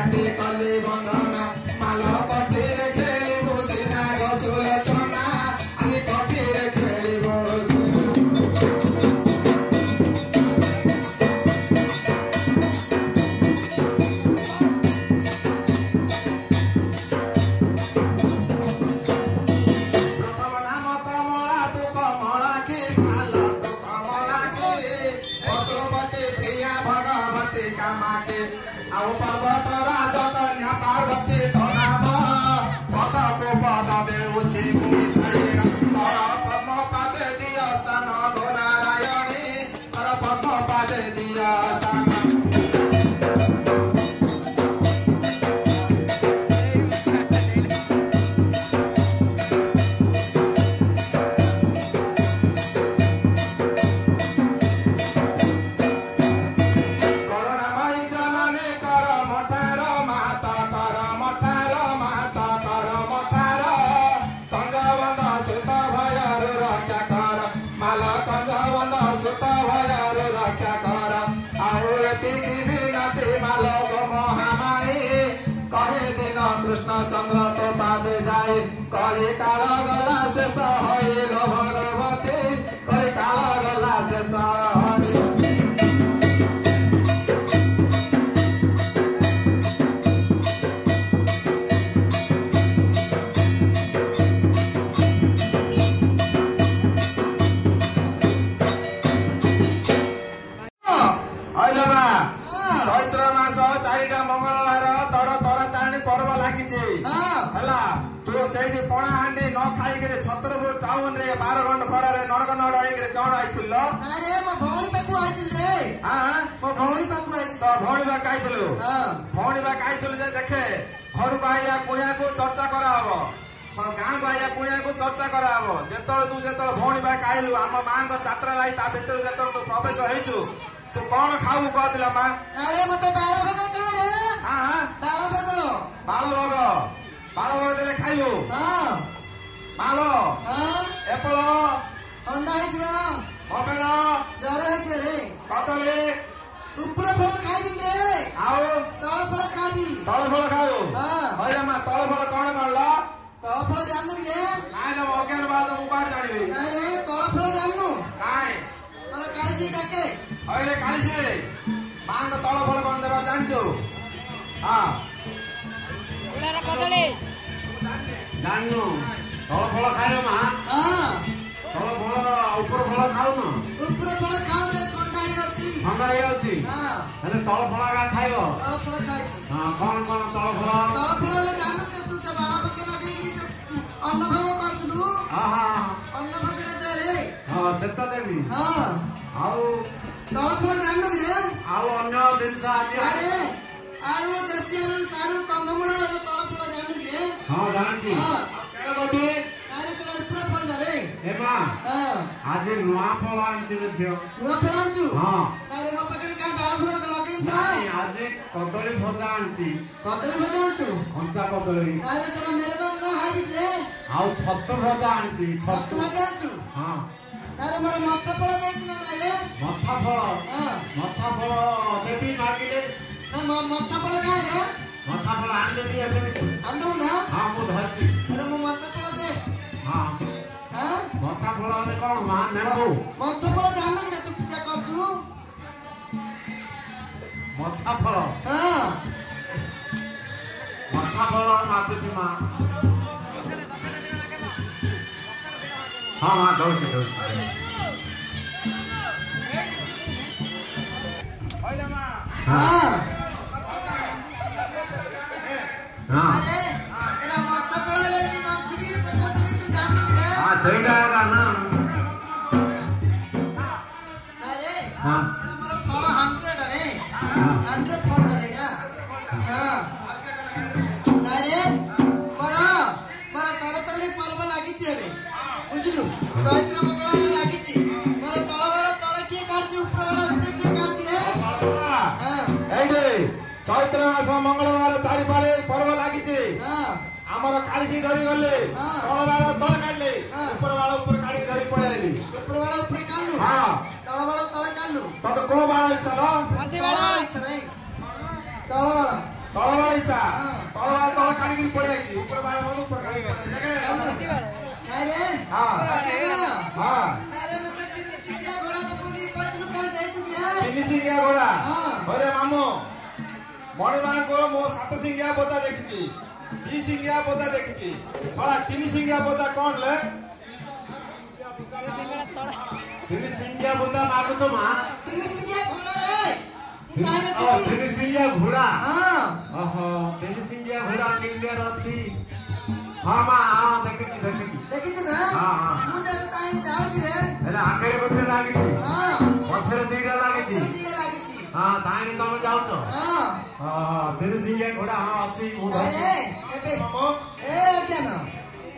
काटी कली बंधन माल कटी रे खेलिबो सिना गसुल चना आज कटी रे खेलिबो चंद्र तो बाद जाए कली काल गला शेष हईल भगवती कली काल गला शेष चैत्र मास 4टा मंगलवार तोर तोरा तारिणी पर्व लागिचे हला तू सेठी पणा हांडी न खाई करे छत्रपुर टाउन रे 12 घंटा खरा रे नडक नड होई करे कोन आइथिल अरे मो भौणी पाकु आइथिल रे हां मो भौणी पाकु आइथिल तो भौणी बा काइथिलु हां भौणी बा काइथिलु जे देखे घर बाइया कुणिया को चर्चा करा हबो गाँ बाइया कुणिया को चर्चा करा हबो जेतळ तू जेतळ भौणी बा काइलु हम मांग यात्रा लाई ता भीतर जेतळ तू प्रवेश हेचु तू कौन खाऊ कहला मां अरे मते बाळ भग के रे हां बाळ भग देले खाइयो हां मालो हां एपल अंडा है जीवा अपल जरा है रे कतले ऊपर फल खाई दी रे आओ तळ फल खाई तळ फल खाओ हां होइला मा तळ फल कोन करला तळ फल जाननु रे नाय ना ओकेन बाद उपाड़ जानिबे नाय रे तळ फल जाननु नाय पर काळसी डाके अहिले कालिसे मांग तळ फल कोन देबार जानछु हां उडारा कदले जाननु तळ फल खायो मा हां तळ फल ऊपर फल खाऊ न ऊपर फल खाऊ रे ठंडा ही अछि हां हेले तळ फल का खाइबो तळ फल खाइ हां कोन कोन तळ फल ले जानत रे तू त बाबा के न देगी अन्न भोग करथुलु हां हां अन्न भोग दे रे हां सेता देवी हां आउ तळ फल जाननु रे आउ अन्य दिन आज अरे आलू देसी आलू सारू कंदमुळा तळ फल जाननु रे हां जानछि हां केला गोटी अरे से ऊपर फल रे एमा हां आज नुआ फल आनछि थियो नुआ फल आनछु हां अरे मो पकड़ का बाळ भोग लगे नहीं आज कदली भजा आनछि कदली भजा आनछु कंचा कदली अरे से मेहरबान ना हाइट रे आउ छत्तु भजा आनछि छत्तु भजा आनछु हां अरे मोर मथा फल देछि ना रे मथा फल हां मथा फल देबी मागिले ना मथा फल का रे मथा फल आन देबी एबे आंदो ना हां मु धरछि अरे मो मथा फल दे हां हां मथा फल ने कोन मा नेबो मथा फल जान रे तू पूजा कर तू मथा फल हां मथा फल मागुछि मा हां हां दौछि होइला मा हां हां अरे एना मथा फल ले जी मा फिरी पे पहुंचनी तू जान रे हां सेटा ना अरे हां एना मोर फल 100 रे 100 फल रे ना हां अरे मोर तळ तळी पर्व लागिछि रे बुझलु चैत्र मंगलवार लागिछि मोर तळ की करछि ऊपर की करछि रे हां एडे चैत्र मास मंगलवार 4 पाले पर्व लागिछि हां हमर काळीसी धरि गले तळ वाला तळ काढले ऊपर वाला ऊपर काढी धरि पळाइली ऊपर वाला ऊपर काढलु हां तळ वाला तळ काढलु तद को वाला चलो तळ वाला रे तळ वाला ଇଚ୍ଛା ତଳ ତଳ କାଢିକି ପଳେଇ ଆଇଛି ଉପର ବାଳ ବନ୍ଦ ଉପର କାଢିକି ଦେଖେ ନାରେ ହଁ ହଁ ନାରେ ମତେ ତିନି ସିଙ୍ଗିଆ ଘୋଡା ଦେଖୁନି କହିଥିଲୁ କଣ ଯାଇଛୁ କି ତିନି ସିଙ୍ଗିଆ ଘୋଡା ଅରେ ମାମୁ ମଣିମାଙ୍କୁ ମୁଁ 7 ସିଙ୍ଗିଆ ବୋଦା ଦେଖିଛି 2 ସିଙ୍ଗିଆ ବୋଦା ଦେଖିଛି ଶଳା 3 ସିଙ୍ଗିଆ ବୋଦା କଣ ଲେ 3 ସିଙ୍ଗିଆ ବୋଦା ମାଗୁ ତ ମା 3 ସିଙ୍ଗିଆ ଘୋଡା ରେ ତିନି ସିଙ୍ଗିଆ ଘୋଡା ହଁ ଓହୋ 3 ସିଙ୍ଗିଆ ଘୋଡା ଇଣ୍ଡିଆର ଅଛି ହଁ ମା ହଁ ଦେଖିଛି ଦେଖିଛୁ ନା ମୁଁ ଯେବେ ତାହିଁ ଯାଉଛି ରେ ହେଲେ ଆଗରେ ଗୋଟେ ଲାଗିଛି ପଛରେ ଦିଟା ଲାଗିଛି ହଁ ତାହିଁ ତମେ ଯାଉଛ ହଁ 3 ସିଙ୍ଗିଆ ଘୋଡା ହଁ ଅଛି ମୁଁ ଏବେ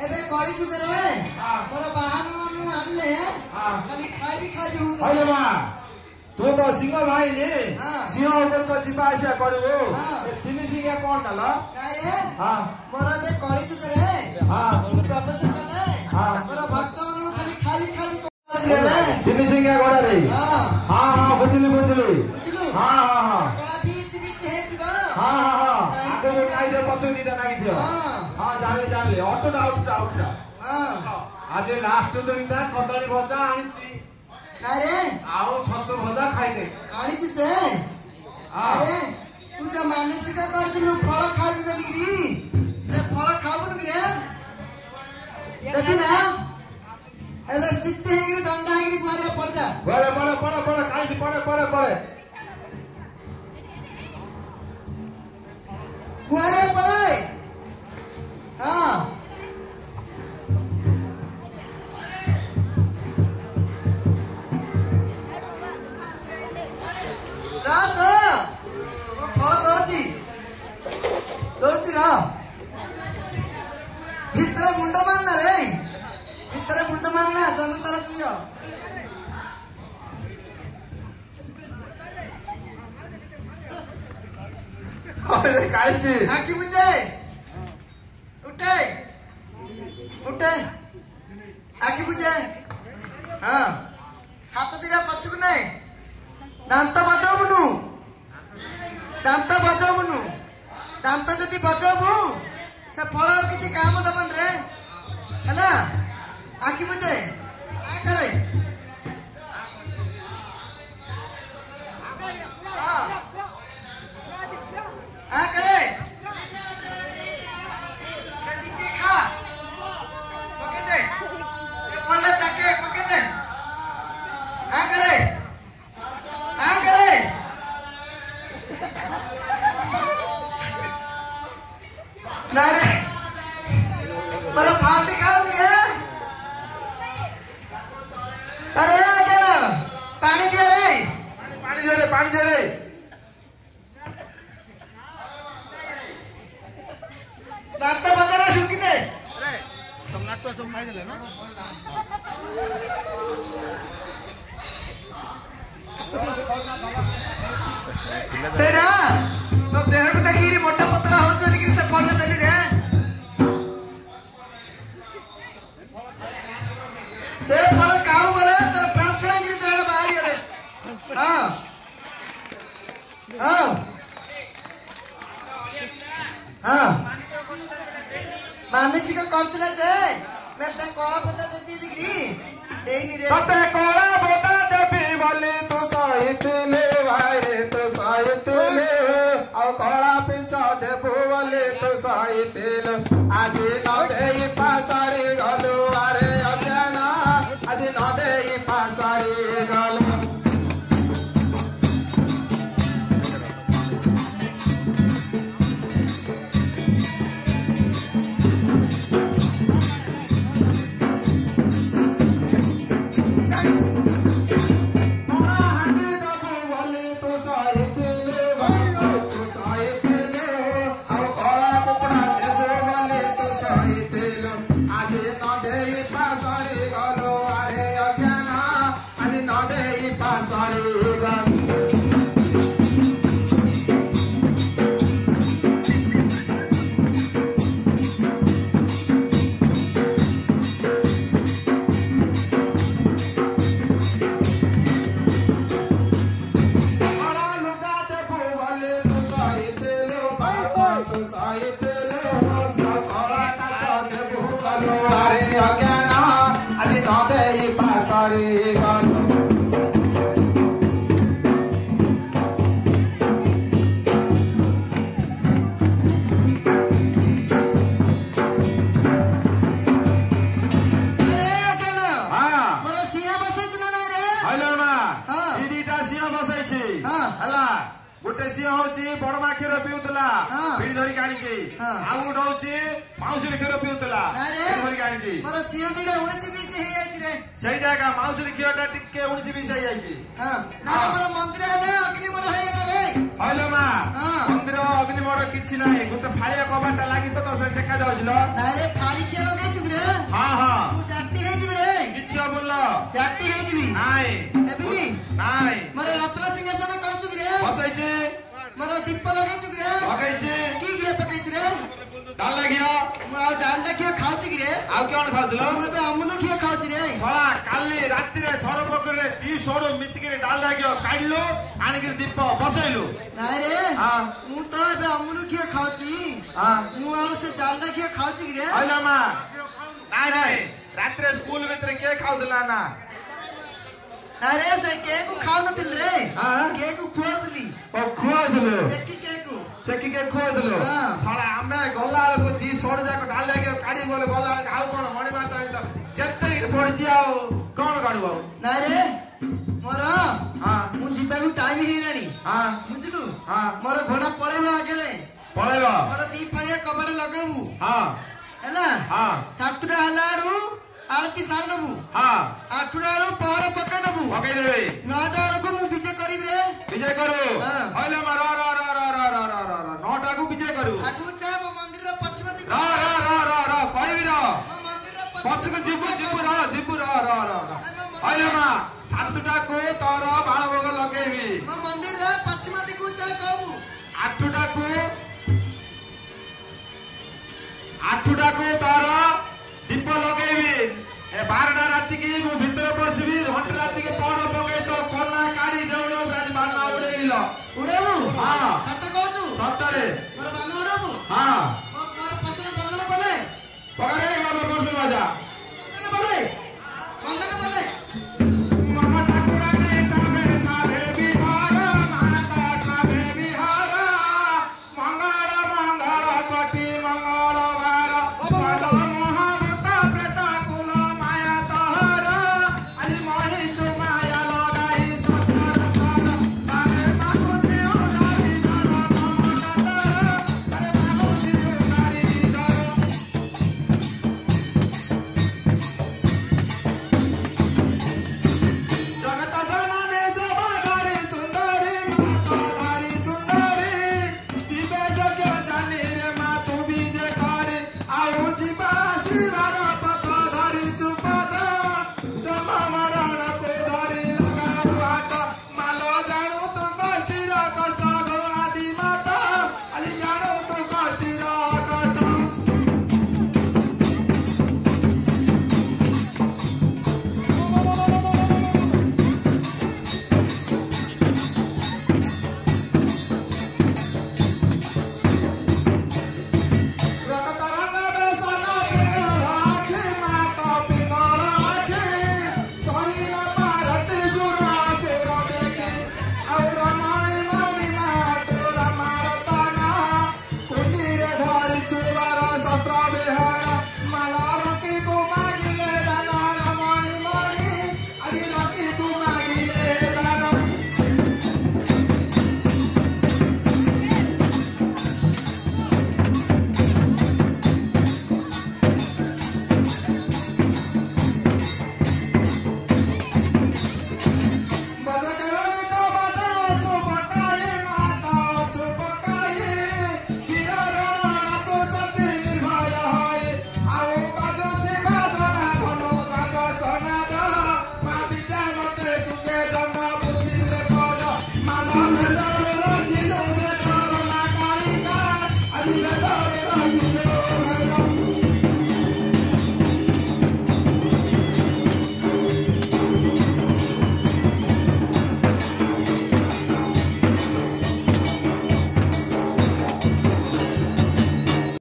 ଏବେ କଳି ଯୁଗରେ ମୋର ବାହାନ ଆଣିଲେ ଖାଲି ଖାଇବି ହଇଲେ ମା ତୁ ତ ସିଂହ ଭାଇ ନି ସିଂହ ଉପରେ ତ ଯିବା ଆସିବା କରିବୁ 3 ସିଙ୍ଗିଆ କଣ ଦେଲ ମୋର ଏବେ କଳି ଯୁଗରେ ପ୍ରବେଶ କଲେ ମୋର ଭକ୍ତ ମାନଙ୍କୁ ଖାଲି 3 ସିଙ୍ଗିଆ ଘୋଡାରେ ହଁ ବୁଝିଲି ବୁଝିଲୁ ଆଗକୁ ଖାଇଦିଅ ପଛକୁ ଦିଟା ନାଗିଦିଅ ହଁ ଜାଣିଲି ଅଟୁଟା ଆଜି ଲାଷ୍ଟ ଦିନଟା କଦଳୀ ଭଜା ଆଣିଛି ଆଉ ଛତୁ ଭଜା ଖାଇଦେ ଆଣିଛୁ ଯେ ତୁ ଯା ମାନସିକ କରିଥିଲୁ ଫଳ ଖାଇବି ବୋଲିକିରି ସେ ଫଳ ଖାଉନୁ କି ରେ ଦେଖି ନା ହେଲେ ଚିତ୍ତ ହେଇକିରି ଦଣ୍ଡା ହେଇକିରି ଘରେ ପଡିଯା ପଡେ କାହିଁକି ପଡେ ଘରେ ପଡେ ରାସ ମୁଁ ଫଳ ଦଉଛି ନା ଭିତରେ ମୁଣ୍ଡ ମାରନା ରେ ଜନ ତାର ଝିଅ କାଳିଛି ଆଖି ବୁଝେ ଉଠେ ଆଖି ବୁଝେ ହାତ ଦିଟା ପଛକୁ ନାଇଁ ଦାନ୍ତ ବଜାଉବୁନୁ ଦାନ୍ତ ଯଦି ବଜାଉବୁ ସେ ଫଳ କିଛି କାମ ଦବନି ରେ ହେଲା ଆଖି ବୁଝେ ଆଖରେ ଟିକେ ଖା ପକେଇ ଦେ ଏ ଫଳ ଚାକେ ପକେଇ ଦେ ଆଖରେ नारे पर फांदी खाओगी है अरे क्या ना पानी दे रे दांत बदरा झुकी दे सब नाटक सब खाई देले ना सेडा तो देहर में देखिरी मोटा पतला हो चली कि से फल देली रे से फल काऊ बोले तो फड़फड़ा गिरी देला बाहर रे मानसिक करतिला जे मैं ते कोला पता देबी लिग्री देनी रे तते कोला बोता देबी बोली तू सहित ले भाई रे तू सहित ले और कोला पिचा देबो बोली तू सहित ले आज न देई पासारी गलु अरे अज्ञाना आज न देई पासारी गलु आज न दे ଅଜ୍ଞାନ ଆଜି ନ ଦେଇ ପାଶରେ ଗଲ गोटे सिंह हूँ बड़मा क्षीर पीउला पीढ़ी धरिक आनी आउ गोटे हूँ माउसी क्षीर पीउला धरिक आनी सहीटा का माउसी क्षीर टिके 19-20 हईल माँ मंदिर अग्निमोड़ कि ना गोटे फाड़िया कबाटा लगी तो देखा जाऊल हाँ हाँ किसी बोल नाई बसैछि मोर दीप लगैछु रे लगैछि की गे पकैछु रे डाल लगिया मु आ डांडा के खाउछि रे आ कोन खाउछलो मु बे अमनु के खाउछि रे सळा काली राती रे थर पकरे 30 सोडो मिसी के डाल लगियो काढलो आनी के दीप बसैलु नाइ रे हां मु तो बे अमनु के खाउछि हां मु आ से डांडा के खाउछि रे आइला मा नाइ राती रे स्कूल भीतर के खाउछला ना अरे से केक खाओ न थिल रे हां केक खोदली ओ खोदलो चक्की के खोदलो साला हमें गल्ला को 30 सोड जाको डाल लगे काडी बोले गल्ला आउ कोन मणि मात आइता जत्ते गिर पड़जी आउ कोन काडू ना रे मोर हां मु जिबा को टाइम हेलानी हां बुझलु हां मोर घोड़ा पळेबा आगे रे पळेबा मोर दी फाड़िया कबाड़ लगाबू हां हैला हां सातटा हलाडू आलती साल नबू हां आठटा आलू पहर पका नबू पकाई देबे नौटा को मु विजय करी रे विजय करू होइले मार नौटा को विजय करू आगु जा मो मंदिर रे पश्चिम दिख कहबी मो मंदिर रे पछको जिबु होइले मा सातटा को तोर बाळ भोग लगेबी मो मंदिर रे पश्चिम दिख जा कहबू आठटा को तोर दीप लगेबी ए 12टा राति की मु भीतर पसिबी घंटा राति के पड़ पगै तो कोना काडी देउलो राज बाना उड़ेइलो उड़ेबू हां सत कहू सतरे